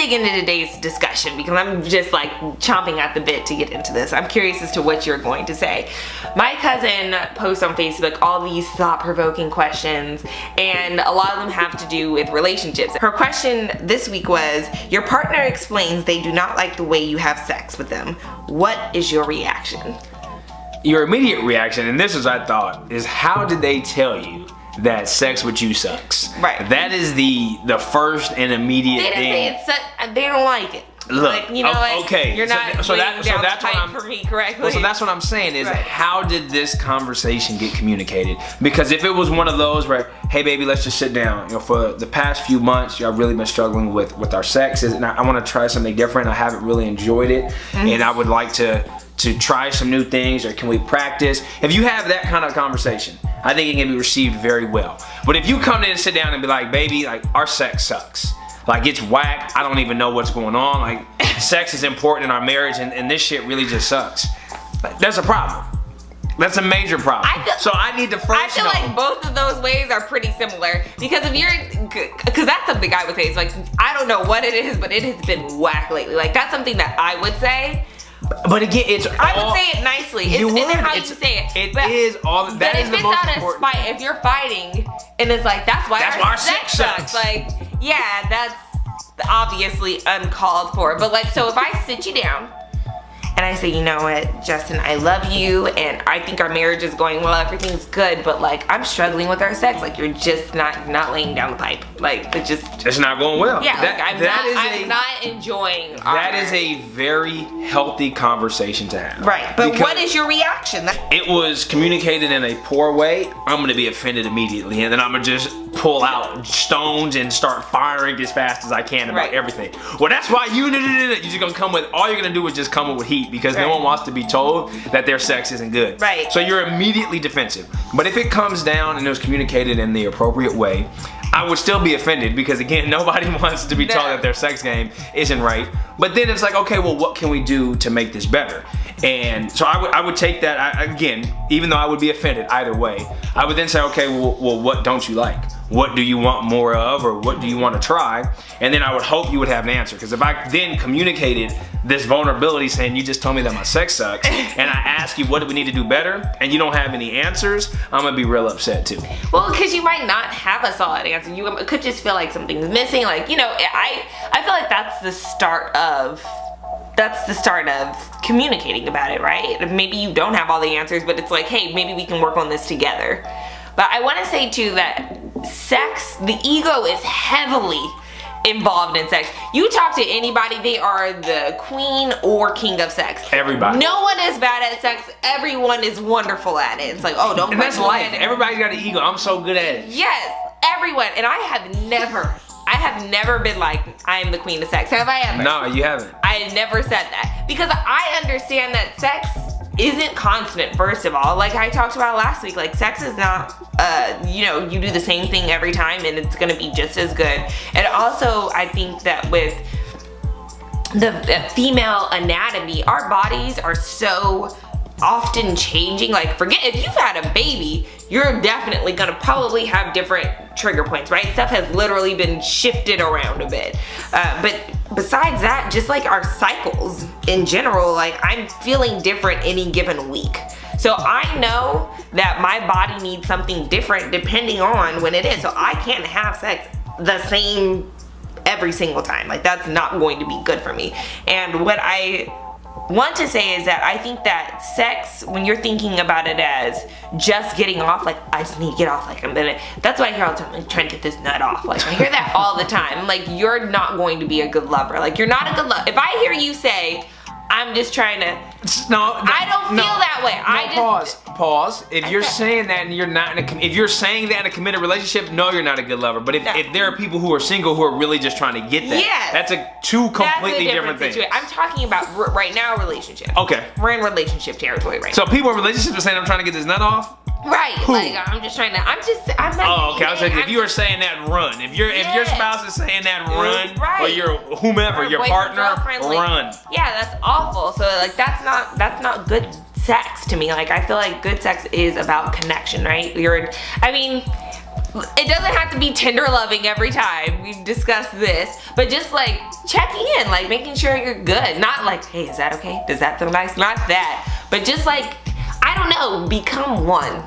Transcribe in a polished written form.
dig into today's discussion because I'm just like chomping at the bit to get into this. I'm curious as to what you're going to say. My cousin posts on Facebook all these thought-provoking questions, and a lot of them have to do with relationships. Her question this week was, your partner explains they do not like the way you have sex with them. What is your reaction? Your immediate reaction, and this is I thought, is how did they tell you that sex with you sucks? Right. That is the first and immediate they thing. They don't like it. Look, like, you know, like, okay. You're not laying down the pipe for me correctly. So that's what I'm saying is, right. How did this conversation get communicated? Because if it was one of those where, hey baby, let's just sit down. You know, for the past few months, I've really been struggling with our sex, and I want to try something different. I haven't really enjoyed it, and I would like to try some new things, or can we practice? If you have that kind of conversation, I think it can be received very well. But if you come in and sit down and be like, baby, like our sex sucks. Like it's whack, I don't even know what's going on. Like sex is important in our marriage and this shit really just sucks. That's a problem. That's a major problem. I need to first I feel like both of those ways are pretty similar because because that's something I would say. It's like, I don't know what it is, but it has been whack lately. Like that's something that I would say. But again, I would say it nicely. It's how you say it. That is the most important. But if it's out of spite, if you're fighting and it's like, that's why our sex sucks. Like, yeah, that's obviously uncalled for. But like, so if I sit you down and I say, you know what, Justin, I love you and I think our marriage is going well, everything's good, but like I'm struggling with our sex, like you're just not laying down the pipe. Like it's not going well. Yeah, I'm not enjoying that is a very healthy conversation to have. Right. But what is your reaction? It was communicated in a poor way. I'm gonna be offended immediately, and then I'm gonna just pull out stones and start firing as fast as I can about everything. Well, that's why you're just gonna come with, all you're gonna do is just come with heat because no one wants to be told that their sex isn't good. Right. So you're immediately defensive. But if it comes down and it was communicated in the appropriate way, I would still be offended because again, nobody wants to be told that their sex game isn't right. But then it's like, okay, well, what can we do to make this better? And so I would take that, again, even though I would be offended either way, I would then say, okay, well, what don't you like? What do you want more of, or what do you want to try? And then I would hope you would have an answer. Because if I then communicated this vulnerability saying, you just told me that my sex sucks, and I ask you, what do we need to do better? And you don't have any answers, I'm going to be real upset too. Well, because you might not have a solid answer. You could just feel like something's missing. Like, you know, I feel like that's the start of communicating about it, right? Maybe you don't have all the answers, but it's like, hey, maybe we can work on this together. But I want to say too that sex, the ego is heavily involved in sex. You talk to anybody, they are the queen or king of sex. Everybody. No one is bad at sex. Everyone is wonderful at it. It's like, oh, don't. And that's life. Everybody's got an ego. I'm so good at it. Yes, everyone. And I have never been like, I am the queen of sex. Have I ever? No, you haven't. I had never said that because I understand that sex isn't constant, first of all. Like I talked about last week, like sex is not, you know, you do the same thing every time and it's gonna be just as good. And also, I think that with the female anatomy, our bodies are so often changing. Like forget, if you've had a baby, you're definitely gonna probably have different trigger points, right? Stuff has literally been shifted around a bit. But besides that, just like our cycles in general, like I'm feeling different any given week. So I know that my body needs something different depending on when it is. So I can't have sex the same every single time. Like that's not going to be good for me. And what I want to say is that I think that sex, when you're thinking about it as just getting off, like I just need to get off, like that's what I hear all the time, like trying to get this nut off. Like I hear that all the time. Like you're not going to be a good lover. Like you're not a good lover. If I hear you say, I'm just trying to, I don't feel that way. Pause. If you're saying that and you're not if you're saying that in a committed relationship, no, you're not a good lover. But if there are people who are single who are really just trying to get that, that's two completely different things. I'm talking about right now relationship. Okay. We're in relationship territory right now. So people in relationships are saying, I'm trying to get this nut off? Right. Who? Like I'm just trying to, I'm not. Oh, okay. I was like, if you are saying that, run. If your spouse is saying that, run. Right. Or your whomever, your partner, run. Yeah, that's awful. So like that's not good sex to me. Like I feel like good sex is about connection, right? it doesn't have to be tender loving every time. We've discussed this, but just like checking in, like making sure you're good. Not like, hey, is that okay? Does that feel nice? Not that, but just like, I don't know, become one.